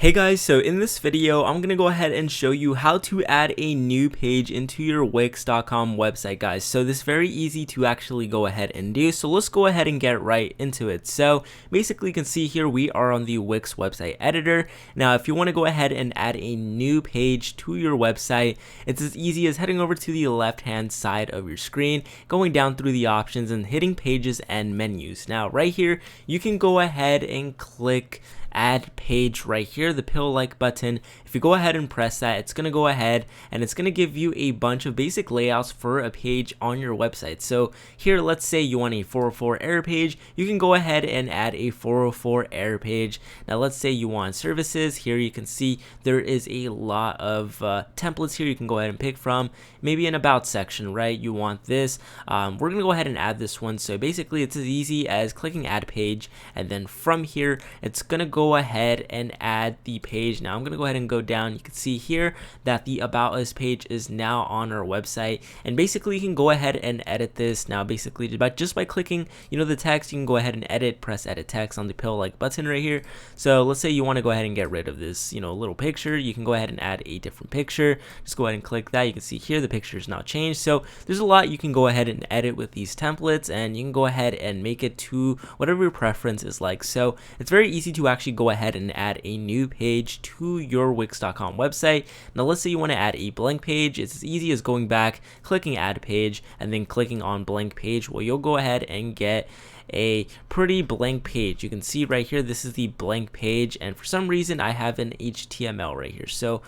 Hey guys, so in this video, I'm going to go ahead and show you how to add a new page into your Wix.com website, guys. So this is very easy to actually go ahead and do. So let's go ahead and get right into it. So basically you can see here we are on the Wix website editor. Now, if you want to go ahead and add a new page to your website, it's as easy as heading over to the left-hand side of your screen, going down through the options and hitting pages and menus. Now, right here, you can go ahead and click add page right here, the pill like button. If you go ahead and press that, it's going to go ahead and it's going to give you a bunch of basic layouts for a page on your website. So here, let's say you want a 404 error page, you can go ahead and add a 404 error page. Now let's say you want services. Here you can see there is a lot of templates here you can go ahead and pick from. Maybe an about section, right? You want this. We're going to go ahead and add this one. So basically it's as easy as clicking add page, and then from here it's going to go ahead and add the page. Now I'm going to go ahead and go down. You can see here that the about us page is now on our website, and basically you can go ahead and edit this. Now basically just by clicking the text, you can go ahead and press edit text on the pill like button right here. So let's say you want to go ahead and get rid of this little picture. You can go ahead and add a different picture. Just go ahead and click that. You can see here the picture is now changed. So there's a lot you can go ahead and edit with these templates, and you can go ahead and make it to whatever your preference is like. So it's very easy to actually go ahead and add a new page to your Wix.com website. Now let's say you want to add a blank page. It's as easy as going back, clicking add page, and then clicking on blank page. Well, you'll go ahead and get a pretty blank page. You can see right here, this is the blank page, and for some reason I have an HTML right here. So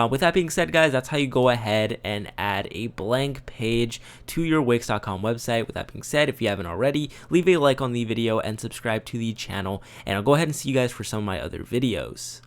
with that being said, guys, that's how you go ahead and add a blank page to your Wix.com website. With that being said, if you haven't already, leave a like on the video and subscribe to the channel, and I'll go ahead and see you guys for some of my other videos.